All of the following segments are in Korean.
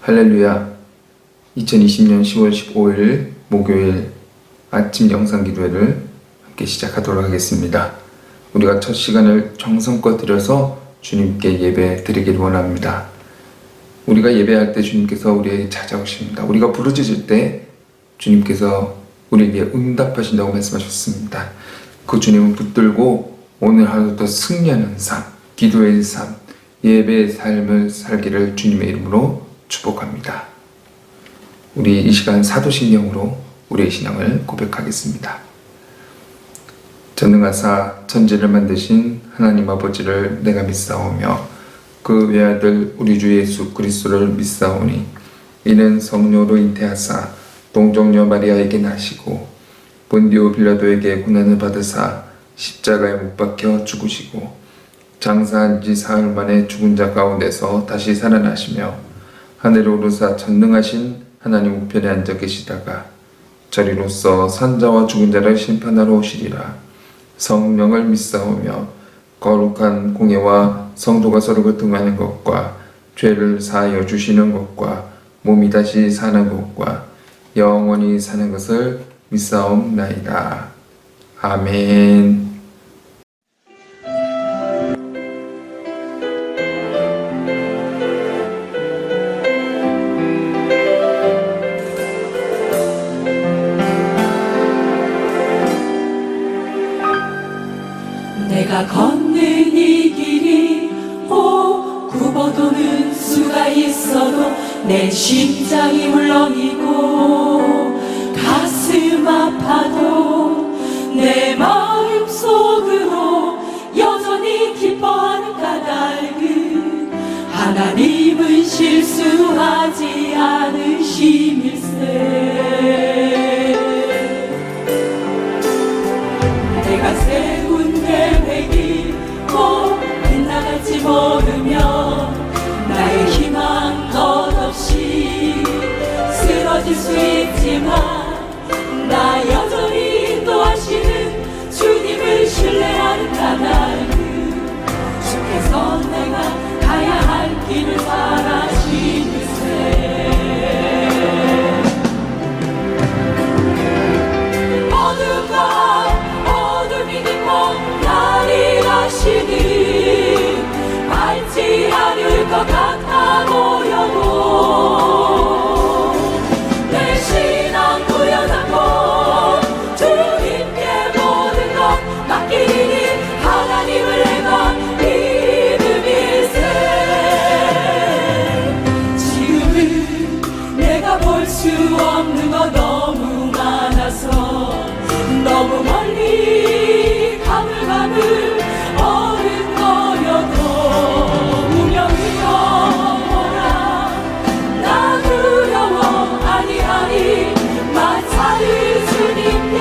할렐루야. 2020년 10월 15일 목요일 아침 영상 기도회를 함께 시작하도록 하겠습니다. 우리가 첫 시간을 정성껏 들여서 주님께 예배 드리기를 원합니다. 우리가 예배할 때 주님께서 우리에게 찾아오십니다. 우리가 부르짖을 때 주님께서 우리에게 응답하신다고 말씀하셨습니다. 그 주님은 붙들고 오늘 하루도 승리하는 삶, 기도의 삶, 예배의 삶을 살기를 주님의 이름으로 축복합니다. 우리 이 시간 사도신경으로 우리의 신앙을 고백하겠습니다. 전능하사 천지를 만드신 하나님 아버지를 내가 믿사오며 그 외아들 우리 주 예수 그리스도를 믿사오니 이는 성령으로 잉태하사 동정녀 마리아에게 나시고 본디오 빌라도에게 고난을 받으사 십자가에 못 박혀 죽으시고 장사한 지 사흘 만에 죽은 자 가운데서 다시 살아나시며 하늘에 오르사 전능하신 하나님 우편에 앉아 계시다가 저리로서 산자와 죽은 자를 심판하러 오시리라. 성령을 믿사오며 거룩한 공예와 성도가 서로 교통하는 것과 죄를 사하여 주시는 것과 몸이 다시 사는 것과 영원히 사는 것을 믿사옵나이다. 아멘. 내가 걷는 이 길이 굽어도는 수가 있어도 내 심장이 울렁이고 가슴 아파도 내 마음속으로 여전히 기뻐하는 까닭은 하나님은 실수하지 않으심일세. 내가 세운 계획이 빗나갈지 모르며 나의 희망 덧없이 쓰러질 수 있지만 나 여전히 인도하시는 주님을 신뢰하는 까닭은 주께서 내가 가야 할 길을 바라시는세. 어둠이 깊고 날이 가시니 밟지 않을 것 같아 보여도 내 신앙 부여잡고 주님께 모든 것 맡기니 하나님을 내가 믿음일세. 지금은 내가 볼 수 없는 것 너무 많아서 너무 멀리 가물가물 어른거려도 무명이여라. 나 두려워 아니하니 마차를 주님께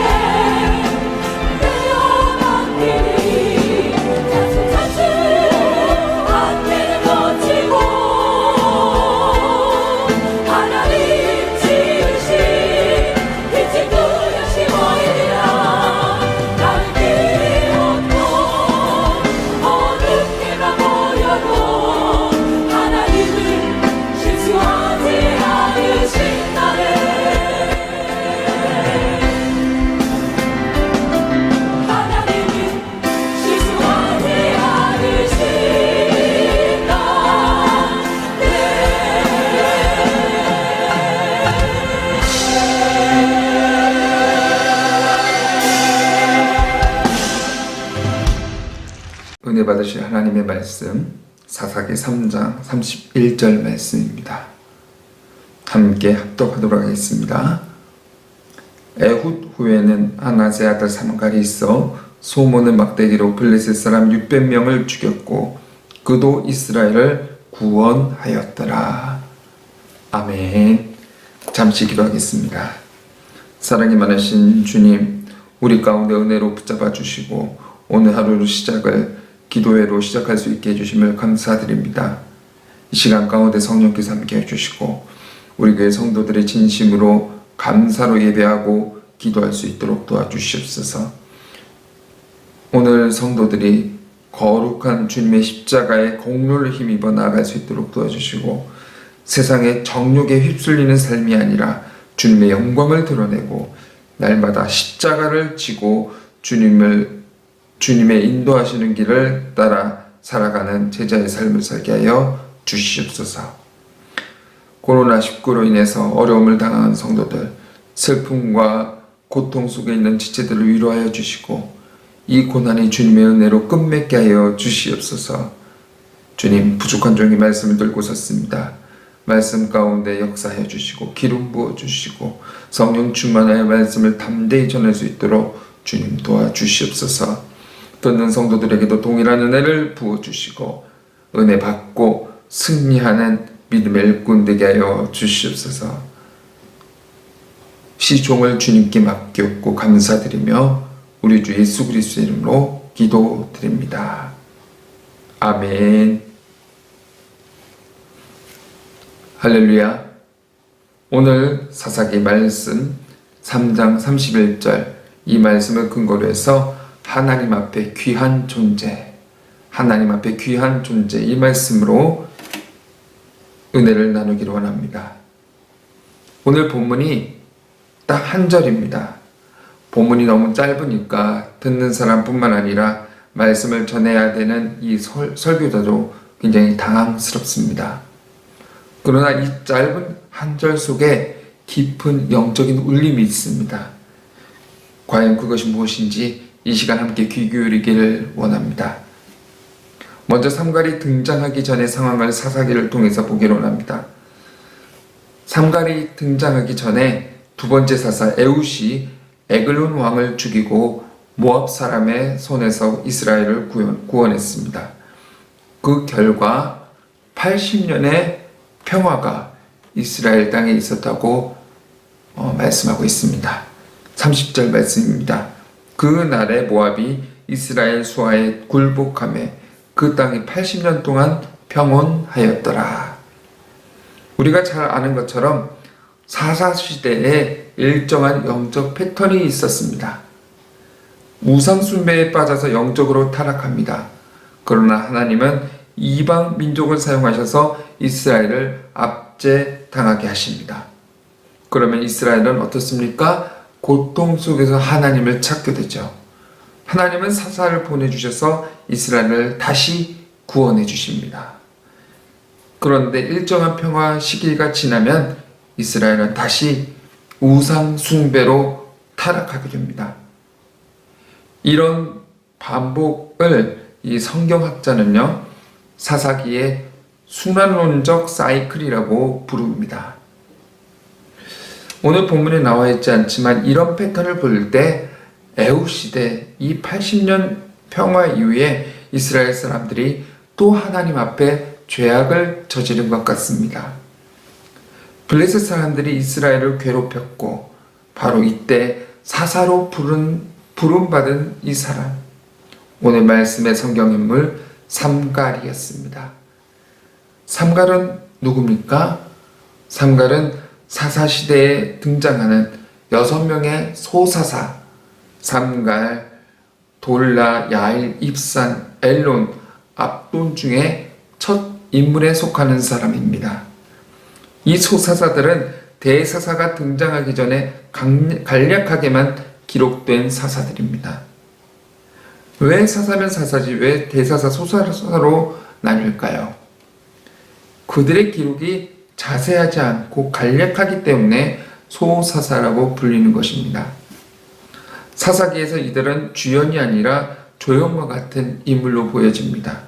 내어맡기니 차츰차츰 안개는 걷히고 하나님 지으신 빛이 뚜렷이 보이리라. 나는 길이 없고 어둡게만 보여도 하나님은 실수하지 않으신다네. 하나님은 실수하지 은혜 받으실 하나님의 말씀 사사기 3장 31절 말씀입니다. 함께 합독하도록 하겠습니다. 에훗 후에는 아나세 아들 삼갈이 있어 소몬의 막대기로 블레셋 사람 600명을 죽였고 그도 이스라엘을 구원하였더라. 아멘. 잠시 기도하겠습니다. 사랑이 많으신 주님, 우리 가운데 은혜로 붙잡아 주시고 오늘 하루의 시작을 기도회로 시작할 수 있게 해주심을 감사드립니다. 이 시간 가운데 성령께서 함께 해주시고 우리 교회 성도들의 진심으로 감사로 예배하고 기도할 수 있도록 도와주시옵소서. 오늘 성도들이 거룩한 주님의 십자가의 공로를 힘입어 나아갈 수 있도록 도와주시고 세상의 정욕에 휩쓸리는 삶이 아니라 주님의 영광을 드러내고 날마다 십자가를 지고 주님의 인도하시는 길을 따라 살아가는 제자의 삶을 살게 하여 주시옵소서. 코로나19로 인해서 어려움을 당한 성도들, 슬픔과 고통 속에 있는 지체들을 위로하여 주시고 이 고난이 주님의 은혜로 끝맺게 하여 주시옵소서. 주님, 부족한 종의 말씀을 들고 섰습니다. 말씀 가운데 역사해 주시고 기름 부어 주시고 성령 충만하여 말씀을 담대히 전할 수 있도록 주님 도와주시옵소서. 듣는 성도들에게도 동일한 은혜를 부어 주시고 은혜 받고 승리하는 믿음의 일꾼 되게 하여 주시옵소서. 시종을 주님께 맡겼고 감사드리며 우리 주 예수 그리스도의 이름으로 기도드립니다. 아멘. 할렐루야. 오늘 사사기 말씀 3장 31절 이 말씀을 근거로 해서 하나님 앞에 귀한 존재, 하나님 앞에 귀한 존재 이 말씀으로 은혜를 나누기를 원합니다. 오늘 본문이 딱 한 절입니다. 본문이 너무 짧으니까 듣는 사람뿐만 아니라 말씀을 전해야 되는 이 설교자도 굉장히 당황스럽습니다. 그러나 이 짧은 한 절 속에 깊은 영적인 울림이 있습니다. 과연 그것이 무엇인지 이 시간 함께 귀 기울이기를 원합니다. 먼저 삼갈이 등장하기 전의 상황을 사사기를 통해서 보기를 원합니다. 삼갈이 등장하기 전에 두 번째 사사 에훗이 에글론 왕을 죽이고 모압 사람의 손에서 이스라엘을 구원했습니다. 그 결과 80년의 평화가 이스라엘 땅에 있었다고 말씀하고 있습니다. 30절 말씀입니다. 그 날에 모압이 이스라엘 수하에 굴복하며 그 땅이 80년 동안 평온하였더라. 우리가 잘 아는 것처럼 사사시대에 일정한 영적 패턴이 있었습니다. 우상숭배에 빠져서 영적으로 타락합니다. 그러나 하나님은 이방 민족을 사용하셔서 이스라엘을 압제당하게 하십니다. 그러면 이스라엘은 어떻습니까? 고통 속에서 하나님을 찾게 되죠. 하나님은 사사를 보내주셔서 이스라엘을 다시 구원해 주십니다. 그런데 일정한 평화 시기가 지나면 이스라엘은 다시 우상 숭배로 타락하게 됩니다. 이런 반복을 이 성경학자는요, 사사기의 순환론적 사이클이라고 부릅니다. 오늘 본문에 나와 있지 않지만 이런 패턴을 볼 때 에훗 시대 이 80년 평화 이후에 이스라엘 사람들이 또 하나님 앞에 죄악을 저지른 것 같습니다. 블레셋 사람들이 이스라엘을 괴롭혔고 바로 이때 사사로 부름받은 이 사람, 오늘 말씀의 성경인물 삼갈이었습니다. 삼갈은 누굽니까? 삼갈은 사사시대에 등장하는 6명의 소사사, 삼갈, 돌라, 야일, 입산, 엘론, 압돈 중에 첫 인물에 속하는 사람입니다. 이 소사사들은 대사사가 등장하기 전에 간략하게만 기록된 사사들입니다. 왜 사사면 사사지 왜 대사사 소사사로 나뉠까요? 그들의 기록이 자세하지 않고 간략하기 때문에 소사사라고 불리는 것입니다. 사사기에서 이들은 주연이 아니라 조연과 같은 인물로 보여집니다.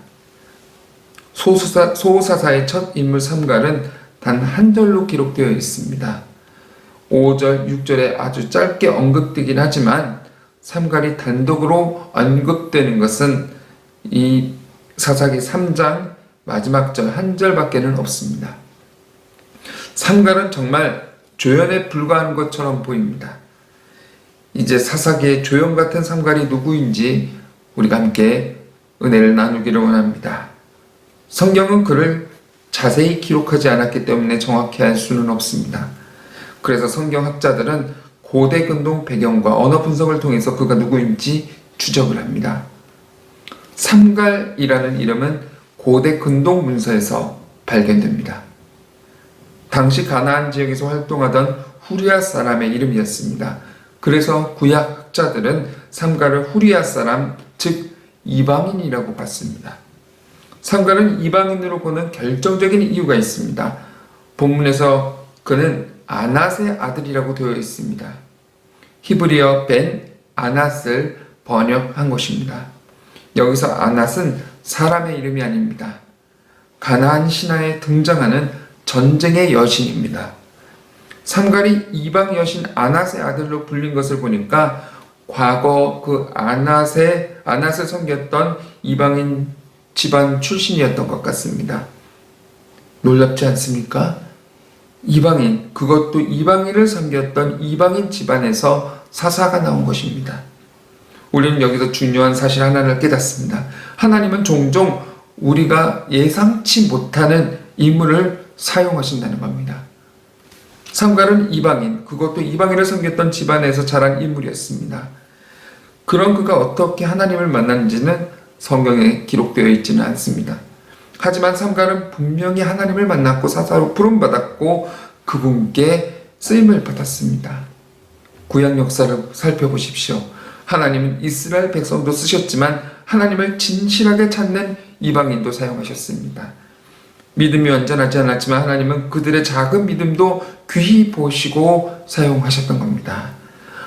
소사사의 첫 인물 삼갈은 단 한 절로 기록되어 있습니다. 5절, 6절에 아주 짧게 언급되긴 하지만 삼갈이 단독으로 언급되는 것은 이 사사기 3장 마지막 절 한 절밖에는 없습니다. 삼갈은 정말 조연에 불과한 것처럼 보입니다. 이제 사사기의 조연 같은 삼갈이 누구인지 우리가 함께 은혜를 나누기를 원합니다. 성경은 그를 자세히 기록하지 않았기 때문에 정확히 알 수는 없습니다. 그래서 성경학자들은 고대 근동 배경과 언어 분석을 통해서 그가 누구인지 추적을 합니다. 삼갈이라는 이름은 고대 근동 문서에서 발견됩니다. 당시 가나안 지역에서 활동하던 후리아 사람의 이름이었습니다. 그래서 구약 학자들은 삼가를 후리아 사람, 즉 이방인이라고 봤습니다. 삼가를 이방인으로 보는 결정적인 이유가 있습니다. 본문에서 그는 아낫의 아들이라고 되어 있습니다. 히브리어 벤 아낫을 번역한 것입니다. 여기서 아낫은 사람의 이름이 아닙니다. 가나안 신화에 등장하는 전쟁의 여신입니다. 삼갈이 이방 여신 아낫의 아들로 불린 것을 보니까 과거 그 아낫을 섬겼던 이방인 집안 출신이었던 것 같습니다. 놀랍지 않습니까? 이방인, 그것도 이방인을 섬겼던 이방인 집안에서 사사가 나온 것입니다. 우리는 여기서 중요한 사실 하나를 깨닫습니다. 하나님은 종종 우리가 예상치 못하는 인물을 사용하신다는 겁니다. 삼갈은 이방인, 그것도 이방인을 섬겼던 집안에서 자란 인물이었습니다. 그런 그가 어떻게 하나님을 만났는지는 성경에 기록되어 있지는 않습니다. 하지만 삼갈은 분명히 하나님을 만났고 사사로 부름받았고 그분께 쓰임을 받았습니다. 구약 역사를 살펴보십시오. 하나님은 이스라엘 백성도 쓰셨지만 하나님을 진실하게 찾는 이방인도 사용하셨습니다. 믿음이 완전하지 않았지만 하나님은 그들의 작은 믿음도 귀히 보시고 사용하셨던 겁니다.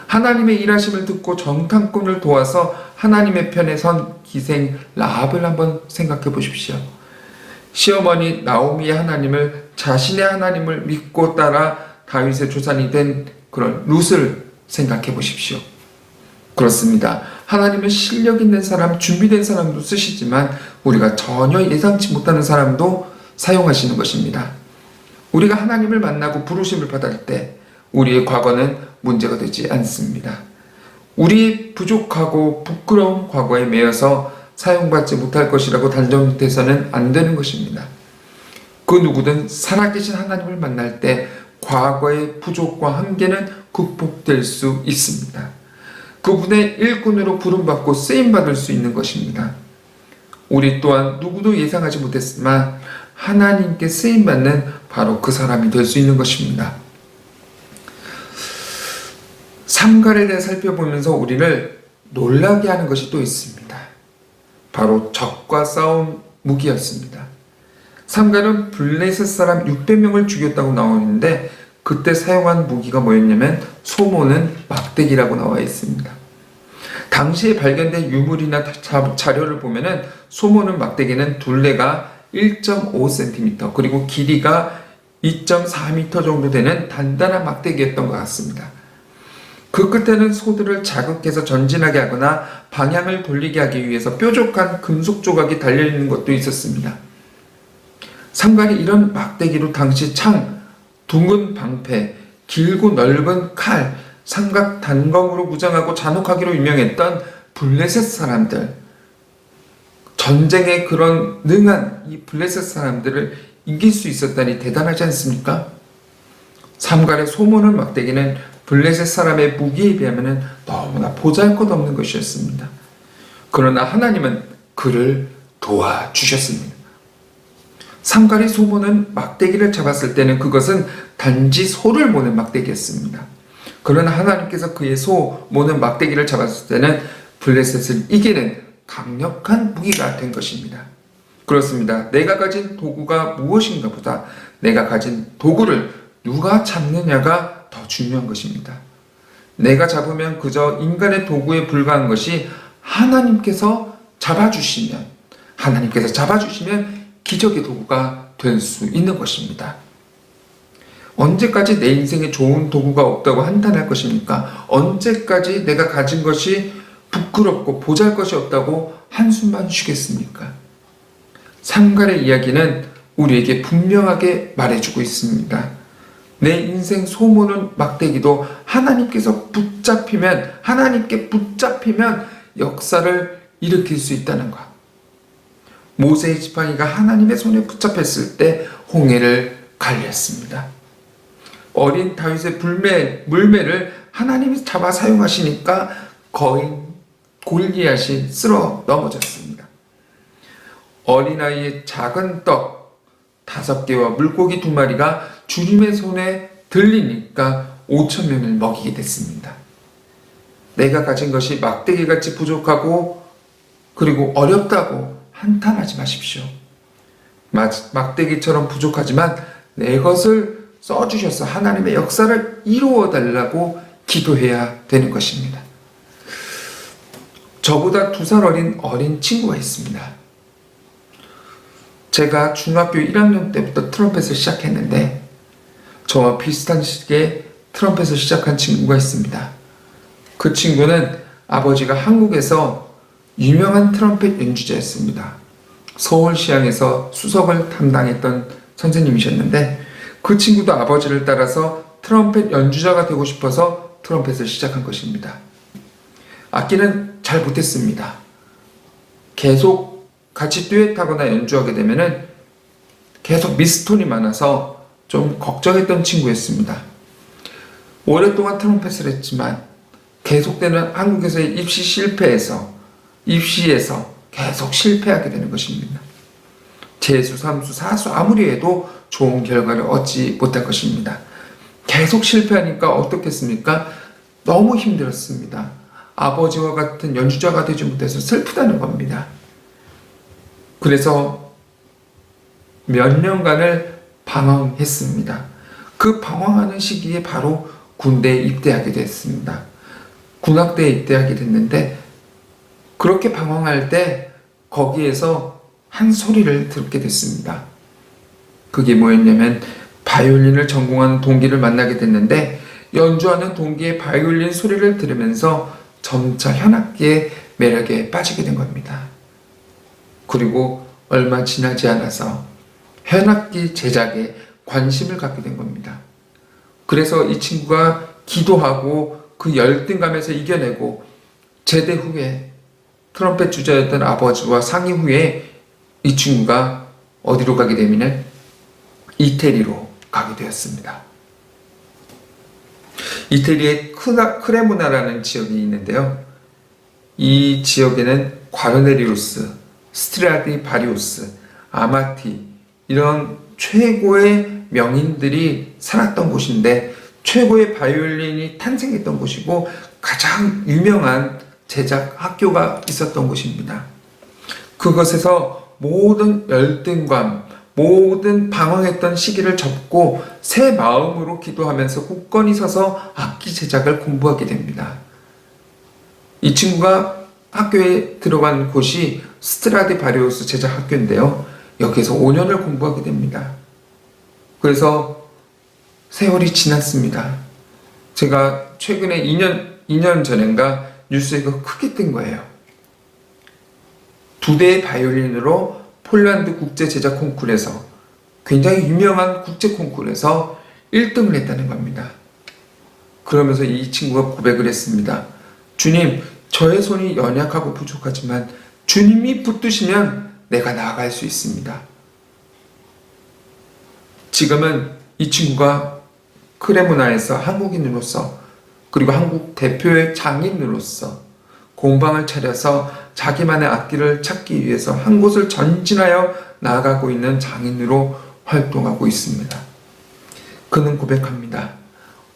하나님의 일하심을 듣고 정탐꾼을 도와서 하나님의 편에 선 기생 라합을 한번 생각해 보십시오. 시어머니 나오미의 하나님을, 자신의 하나님을 믿고 따라 다윗의 조상이 된 그런 룻을 생각해 보십시오. 그렇습니다. 하나님은 실력 있는 사람, 준비된 사람도 쓰시지만 우리가 전혀 예상치 못하는 사람도 사용하시는 것입니다. 우리가 하나님을 만나고 부르심을 받을 때 우리의 과거는 문제가 되지 않습니다. 우리 부족하고 부끄러운 과거에 매여서 사용받지 못할 것이라고 단정돼서는 안 되는 것입니다. 그 누구든 살아계신 하나님을 만날 때 과거의 부족과 한계는 극복될 수 있습니다. 그분의 일꾼으로 부름받고 쓰임받을 수 있는 것입니다. 우리 또한 누구도 예상하지 못했지만 하나님께 쓰임받는 바로 그 사람이 될 수 있는 것입니다. 삼갈에 대해 살펴보면서 우리를 놀라게 하는 것이 또 있습니다. 바로 적과 싸운 무기였습니다. 삼갈은 블레셋 사람 600명을 죽였다고 나오는데 그때 사용한 무기가 뭐였냐면 소모는 막대기라고 나와 있습니다. 당시에 발견된 유물이나 자료를 보면은 소모는 막대기는 둘레가 1.5cm 그리고 길이가 2.4m 정도 되는 단단한 막대기였던 것 같습니다. 그 끝에는 소들을 자극해서 전진하게 하거나 방향을 돌리게 하기 위해서 뾰족한 금속 조각이 달려있는 것도 있었습니다. 삼갈이 이런 막대기로 당시 창, 둥근 방패, 길고 넓은 칼, 삼각 단검으로 무장하고 잔혹하기로 유명했던 블레셋 사람들, 전쟁에 그런 능한 이 블레셋 사람들을 이길 수 있었다니 대단하지 않습니까? 삼갈의 소모는 막대기는 블레셋 사람의 무기에 비하면 너무나 보잘것없는 것이었습니다. 그러나 하나님은 그를 도와주셨습니다. 삼갈이 소모는 막대기를 잡았을 때는 그것은 단지 소를 모는 막대기였습니다. 그러나 하나님께서 그의 소 모는 막대기를 잡았을 때는 블레셋을 이기는 강력한 무기가 된 것입니다. 그렇습니다. 내가 가진 도구가 무엇인가 보다 내가 가진 도구를 누가 잡느냐가 더 중요한 것입니다. 내가 잡으면 그저 인간의 도구에 불과한 것이 하나님께서 잡아주시면 기적의 도구가 될 수 있는 것입니다. 언제까지 내 인생에 좋은 도구가 없다고 한탄할 것입니까? 언제까지 내가 가진 것이 부끄럽고 보잘것이 없다고 한숨만 쉬겠습니까? 삼갈의 이야기는 우리에게 분명하게 말해주고 있습니다. 내 인생 소모는 막대기도 하나님께 붙잡히면 역사를 일으킬 수 있다는 것. 모세의 지팡이가 하나님의 손에 붙잡혔을 때 홍해를 갈렸습니다. 어린 다윗의 물매를 하나님이 잡아 사용하시니까 거인 골리앗이 쓸어 넘어졌습니다. 어린아이의 작은 떡 5개와 물고기 2마리가 주님의 손에 들리니까 5천 명을 먹이게 됐습니다. 내가 가진 것이 막대기같이 부족하고 그리고 어렵다고 한탄하지 마십시오. 막대기처럼 부족하지만 내 것을 써주셔서 하나님의 역사를 이루어 달라고 기도해야 되는 것입니다. 저보다 2살 어린 친구가 있습니다. 제가 중학교 1학년 때부터 트럼펫을 시작했는데 저와 비슷한 시기에 트럼펫을 시작한 친구가 있습니다. 그 친구는 아버지가 한국에서 유명한 트럼펫 연주자였습니다. 서울시향에서 수석을 담당했던 선생님이셨는데 그 친구도 아버지를 따라서 트럼펫 연주자가 되고 싶어서 트럼펫을 시작한 것입니다. 악기는 잘 못했습니다. 계속 같이 듀엣하거나 연주하게 되면은 계속 미스톤이 많아서 좀 걱정했던 친구였습니다. 오랫동안 트럼펫을 했지만 계속되는 한국에서의 입시에서 계속 실패하게 되는 것입니다. 재수, 삼수, 사수 아무리 해도 좋은 결과를 얻지 못할 것입니다. 계속 실패하니까 어떻겠습니까? 너무 힘들었습니다. 아버지와 같은 연주자가 되지 못해서 슬프다는 겁니다. 그래서 몇 년간을 방황했습니다. 그 방황하는 시기에 바로 군대에 입대하게 됐습니다. 군악대에 입대하게 됐는데 그렇게 방황할 때 거기에서 한 소리를 듣게 됐습니다. 그게 뭐였냐면 바이올린을 전공하는 동기를 만나게 됐는데 연주하는 동기의 바이올린 소리를 들으면서 점차 현악기의 매력에 빠지게 된 겁니다. 그리고 얼마 지나지 않아서 현악기 제작에 관심을 갖게 된 겁니다. 그래서 이 친구가 기도하고 그 열등감에서 이겨내고 제대 후에 트럼펫 주자였던 아버지와 상의 후에 이 친구가 어디로 가게 되면 이태리로 가게 되었습니다. 이태리에 크레모나라는 지역이 있는데요. 이 지역에는 과르네리우스, 스트라디바리우스, 아마티 이런 최고의 명인들이 살았던 곳인데 최고의 바이올린이 탄생했던 곳이고 가장 유명한 제작 학교가 있었던 곳입니다. 그것에서 모든 열등감, 모든 방황했던 시기를 접고 새 마음으로 기도하면서 굳건히 서서 악기 제작을 공부하게 됩니다. 이 친구가 학교에 들어간 곳이 스트라디바리우스 제작 학교인데요. 여기서 5년을 공부하게 됩니다. 그래서 세월이 지났습니다. 제가 최근에 2년 전인가 뉴스에 크게 뜬 거예요. 2대의 바이올린으로 폴란드 국제 제작 콩쿠르에서 굉장히 유명한 국제 콩쿠르에서 1등을 했다는 겁니다. 그러면서 이 친구가 고백을 했습니다. 주님, 저의 손이 연약하고 부족하지만 주님이 붙드시면 내가 나아갈 수 있습니다. 지금은 이 친구가 크레모나에서 한국인으로서 그리고 한국 대표의 장인으로서 공방을 차려서 자기만의 악기를 찾기 위해서 한 곳을 전진하여 나아가고 있는 장인으로 활동하고 있습니다. 그는 고백합니다.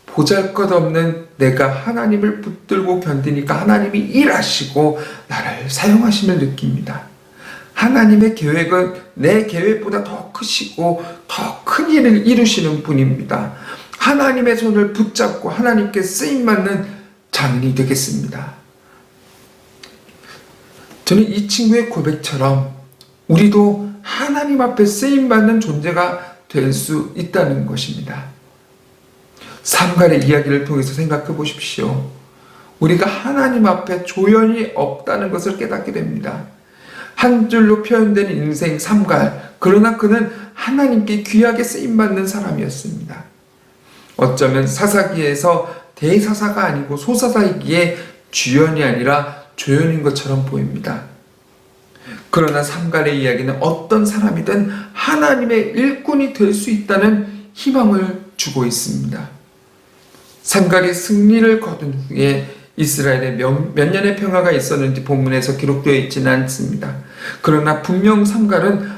보잘것없는 내가 하나님을 붙들고 견디니까 하나님이 일하시고 나를 사용하심을 느낍니다. 하나님의 계획은 내 계획보다 더 크시고 더 큰 일을 이루시는 분입니다. 하나님의 손을 붙잡고 하나님께 쓰임받는 장인이 되겠습니다. 저는 이 친구의 고백처럼 우리도 하나님 앞에 쓰임받는 존재가 될 수 있다는 것입니다. 삼갈의 이야기를 통해서 생각해 보십시오. 우리가 하나님 앞에 조연이 없다는 것을 깨닫게 됩니다. 한 줄로 표현된 인생 삼갈, 그러나 그는 하나님께 귀하게 쓰임받는 사람이었습니다. 어쩌면 사사기에서 대사사가 아니고 소사사이기에 주연이 아니라 조연인 것처럼 보입니다. 그러나 삼갈의 이야기는 어떤 사람이든 하나님의 일꾼이 될 수 있다는 희망을 주고 있습니다. 삼갈이 승리를 거둔 후에 이스라엘에 몇 년의 평화가 있었는지 본문에서 기록되어 있지는 않습니다. 그러나 분명 삼갈은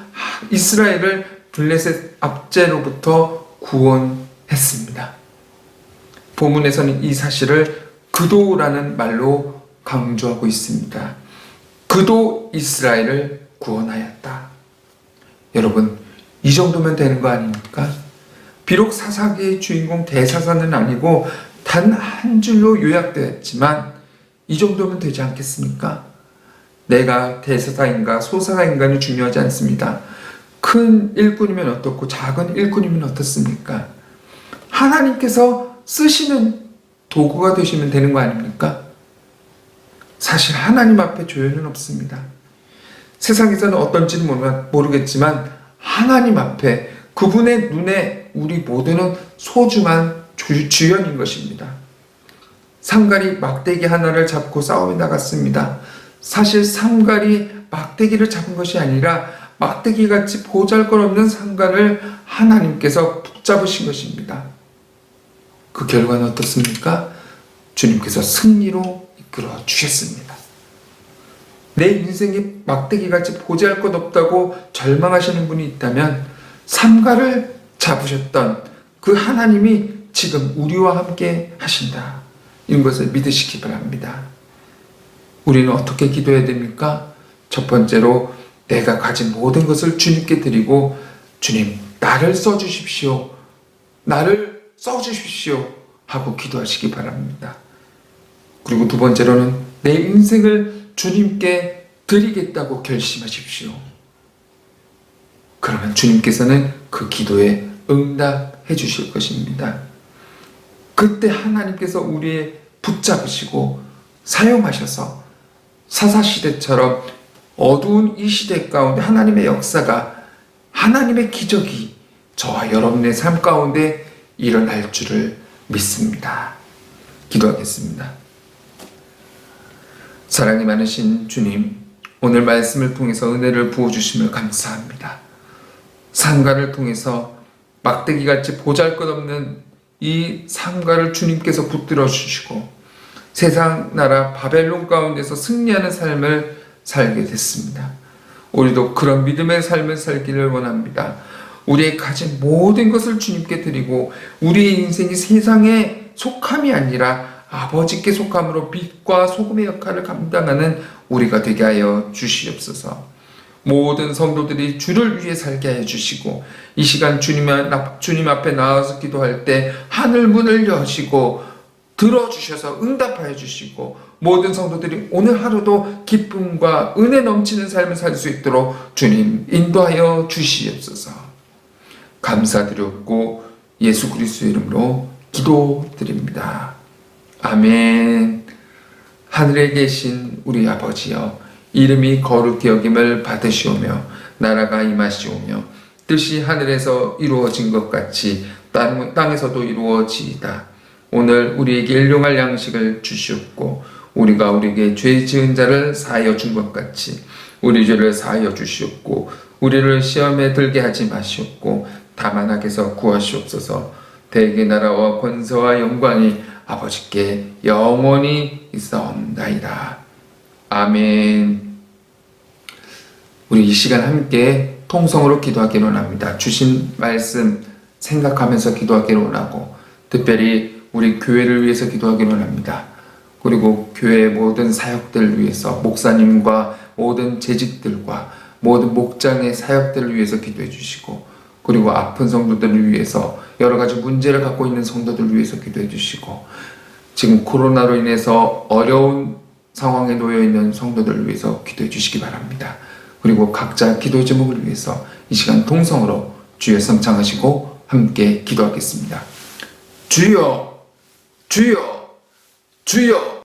이스라엘을 블레셋 압제로부터 구원했습니다. 본문에서는 이 사실을 그도라는 말로 강조하고 있습니다. 그도 이스라엘을 구원하였다. 여러분, 이 정도면 되는 거 아닙니까? 비록 사사기의 주인공 대사사는 아니고 단 한 줄로 요약되었지만 이 정도면 되지 않겠습니까? 내가 대사사인가 소사사인가는 중요하지 않습니다. 큰 일꾼이면 어떻고 작은 일꾼이면 어떻습니까? 하나님께서 쓰시는 도구가 되시면 되는 거 아닙니까? 사실 하나님 앞에 조연은 없습니다. 세상에서는 어떤지는 모르겠지만 하나님 앞에 그분의 눈에 우리 모두는 소중한 주연인 것입니다. 상갈이 막대기 하나를 잡고 싸움에 나갔습니다. 사실 상갈이 막대기를 잡은 것이 아니라 막대기같이 보잘것없는 상갈을 하나님께서 붙잡으신 것입니다. 그 결과는 어떻습니까? 주님께서 승리로 이끌어 주셨습니다. 내 인생에 막대기같이 보잘것없다고 절망하시는 분이 있다면 상갈을 잡으셨던 그 하나님이 지금 우리와 함께 하신다. 이런 것을 믿으시기 바랍니다. 우리는 어떻게 기도해야 됩니까? 첫 번째로 내가 가진 모든 것을 주님께 드리고 주님 나를 써주십시오. 나를 써주십시오 하고 기도하시기 바랍니다. 그리고 두 번째로는 내 인생을 주님께 드리겠다고 결심하십시오. 그러면 주님께서는 그 기도에 응답해 주실 것입니다. 그때 하나님께서 우리의 붙잡으시고 사용하셔서 사사시대처럼 어두운 이 시대 가운데 하나님의 역사가, 하나님의 기적이 저와 여러분의 삶 가운데 일어날 줄을 믿습니다. 기도하겠습니다. 사랑이 많으신 주님, 오늘 말씀을 통해서 은혜를 부어주시며 감사합니다. 상가를 통해서 막대기같이 보잘것없는 이 상가를 주님께서 붙들어 주시고 세상 나라 바벨론 가운데서 승리하는 삶을 살게 됐습니다. 우리도 그런 믿음의 삶을 살기를 원합니다. 우리의 가진 모든 것을 주님께 드리고 우리의 인생이 세상에 속함이 아니라 아버지께 속함으로 빛과 소금의 역할을 감당하는 우리가 되게 하여 주시옵소서. 모든 성도들이 주를 위해 살게 하여 주시고 이 시간 주님 앞에 나와서 기도할 때 하늘 문을 여시고 들어주셔서 응답하여 주시고 모든 성도들이 오늘 하루도 기쁨과 은혜 넘치는 삶을 살 수 있도록 주님 인도하여 주시옵소서. 감사드렸고 예수 그리스도의 이름으로 기도드립니다. 아멘. 하늘에 계신 우리 아버지여, 이름이 거룩히 여김을 받으시오며 나라가 임하시오며 뜻이 하늘에서 이루어진 것 같이 땅에서도 이루어지이다. 오늘 우리에게 일용할 양식을 주시옵고 우리가 우리에게 죄 지은 자를 사하여 준 것 같이 우리 죄를 사하여 주시옵고 우리를 시험에 들게 하지 마시옵고 다만 악에서 구하시옵소서. 대개 나라와 권세와 영광이 아버지께 영원히 있사옵나이다. 아멘. 우리 이 시간 함께 통성으로 기도하기를 원합니다. 주신 말씀 생각하면서 기도하기를 원하고 특별히 우리 교회를 위해서 기도하기를 원합니다. 그리고 교회의 모든 사역들을 위해서 목사님과 모든 재직들과 모든 목장의 사역들을 위해서 기도해 주시고 그리고 아픈 성도들을 위해서 여러 가지 문제를 갖고 있는 성도들을 위해서 기도해 주시고 지금 코로나로 인해서 어려운 상황에 놓여 있는 성도들을 위해서 기도해 주시기 바랍니다. 그리고 각자 기도 제목을 위해서 이 시간 통성으로 주여 성창하시고 함께 기도하겠습니다. 주여, 주여, 주여.